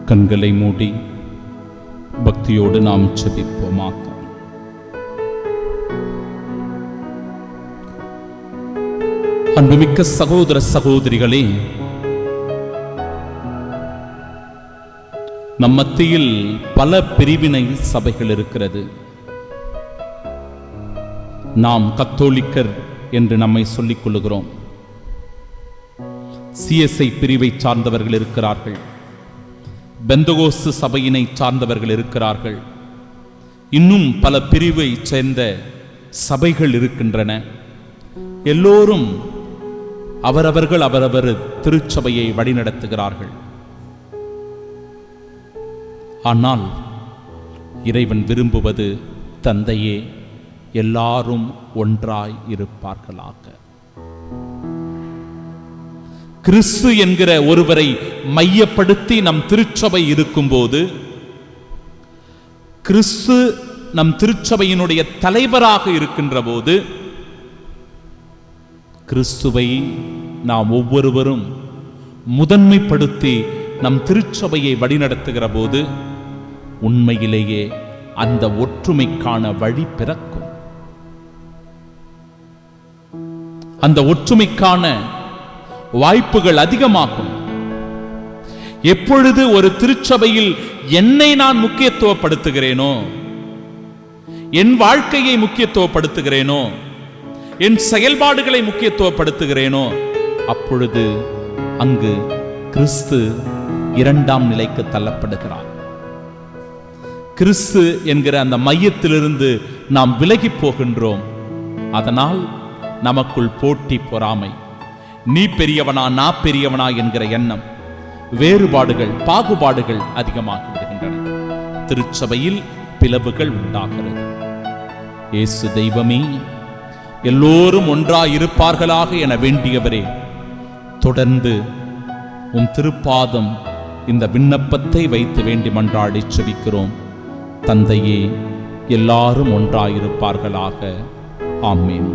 கண்களை மூடி பக்தியோடு நாம் ஜெபிப்போமாக. அன்புமிக்க சகோதர சகோதரிகளே, நம் மத்தியில் பல பிரிவினை சபைகள் இருக்கிறது. நாம் கத்தோலிக்கர் என்று நம்மை சொல்லிக் கொள்ளுகிறோம். சிஎஸ்ஐ பிரிவை சார்ந்தவர்கள் இருக்கிறார்கள், பெந்தகோஸ்து சபையினை சார்ந்தவர்கள் இருக்கிறார்கள், இன்னும் பல பிரிவை சேர்ந்த சபைகள் இருக்கின்றன. எல்லோரும் அவரவர்கள் அவரவர் திருச்சபையை வழிநடத்துகிறார்கள். ஆனால் இறைவன் விரும்புவது, தந்தையே, எல்லாரும் ஒன்றாய் இருப்பார்களாக. கிறிஸ்து என்கிற ஒருவரை மையப்படுத்தி நம் திருச்சபை இருக்கும்போது, கிறிஸ்து நம் திருச்சபையினுடைய தலைவராக இருக்கின்ற போது, கிறிஸ்துவை நாம் ஒவ்வொருவரும் முதன்மைப்படுத்தி நம் திருச்சபையை வழிநடத்துகிற போது உண்மையிலேயே அந்த ஒற்றுமைக்கான வழி பிறக்கும். அந்த ஒற்றுமைக்கான வாய்ப்புகள் அதிகமாகும். எப்பொழுது ஒரு திருச்சபையில் என்னை நான் முக்கியத்துவப்படுத்துகிறேனோ, என் வாழ்க்கையை முக்கியத்துவப்படுத்துகிறேனோ, என் செயல்பாடுகளை முக்கியத்துவப்படுத்துகிறேனோ, அப்பொழுது அங்கு கிறிஸ்து இரண்டாம் நிலைக்கு தள்ளப்படுகிறார். கிறிஸ்து என்கிற அந்த மையத்திலிருந்து நாம் விலகி போகின்றோம். அதனால் நமக்குள் போட்டி, பொறாமை, நீ பெரியவனா நான் பெரியவனா என்கிற எண்ணம், வேறுபாடுகள், பாகுபாடுகள் அதிகமாகி விடுகின்றன. திருச்சபையில் பிளவுகள் உண்டாகிறது. இயேசு தெய்வமே, எல்லோரும் ஒன்றாய் இருப்பார்களாக என வேண்டியவரே, தொடர்ந்து உம் திருப்பாதம் இந்த விண்ணப்பத்தை வைத்து வேண்டி மன்றாடி செபிக்கிறோம். தந்தையே, எல்லாரும் ஒன்றாயிருப்பார்களாக. ஆமென்.